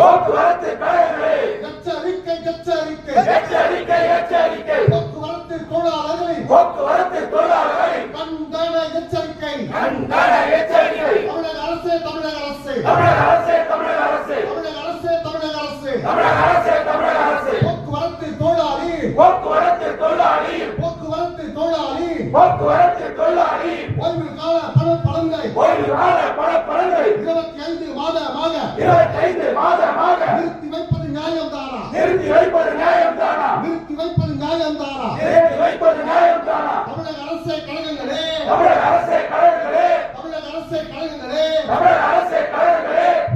போக்குவரத்து கழகங்களே எச்சரிக்கை எச்சரிக்கை எச்சரிக்கை எச்சரிக்கை போக்குவரத்து தொழிலாளர்களை கண்டன எச்சரிக்கை கண்டன எச்சரிக்கை தமிழக அரசு தமிழக அரசு தமிழக அரசு தமிழக அரசு தமிழக அரசு தமிழக அரசு தமிழக அரசு தமிழக அரசு போக்குவரத்து தொழிலாளி போக்குவரத்து தொழிலாளி போக்குவரத்து தொழிலாளி போக்குவரத்து தொழிலாளி ஓய்வு கால பணப்பலன்களை ஓய்வு கால பணப்பலன்களை 25 மாதமாக நிறுத்தி வைப்பது நியாயம் தானா நிறுத்தி வைப்பது நியாயம் தானா தமிழக அரசு கழகங்களே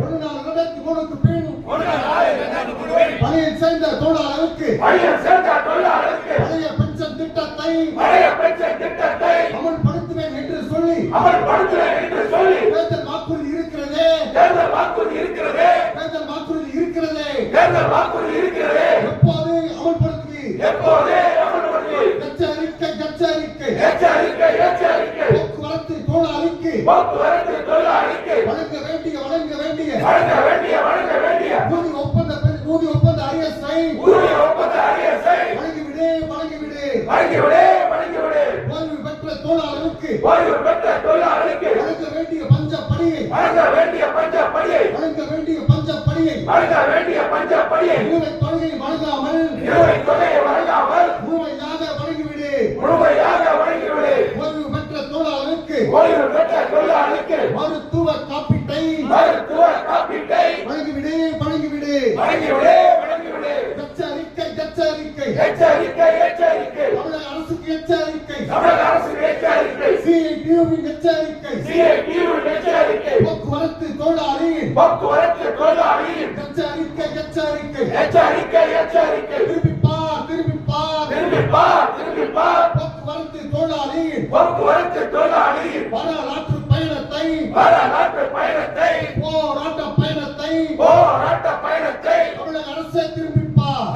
ஒரு நாள் 2003க்கு பின் பணியில் சேர்ந்த தொழிலாளருக்கு பழைய பென்ஷன் திட்டத்தை அமல்படுத்துவேன் என்று சொல்லி தேர்தல் வாக்குறுதி இருக்கிறதே எப்போது அமல்படுத்துவீர் எச்சரிக்கை போக்குவரத்து தொழிலாளிக்கு வழங்க வேண்டிய ஊதிய ஒப்பந்த அரியசை வழங்கிவிடு ஓய்வு பெற்ற தொழிலாளருக்கு வழங்க வேண்டிய பஞ்சப்படியை நிலுவைத் தொகையை வழங்காமல் முழுமையாக வழங்கிவிடு ஓய்வு பெற்ற தொழிலாளருக்கு மருத்துவ காப்பீட்டை வழங்கிவிடு எச்சரிக்கை தமிழக அரசுக்கு எச்சரிக்கை CITUவின் எச்சரிக்கை போக்குவரத்து தொழிலாளியின் எச்சரிக்கை திரும்பி பார் போக்குவரத்து தொழிலாளியின் வரலாற்று பயணத்தை போராட்ட பயணத்தை தமிழக அரசே திரும்பி பார்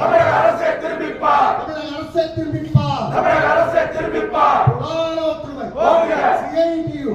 பிரதான ஒற்றுமை CITU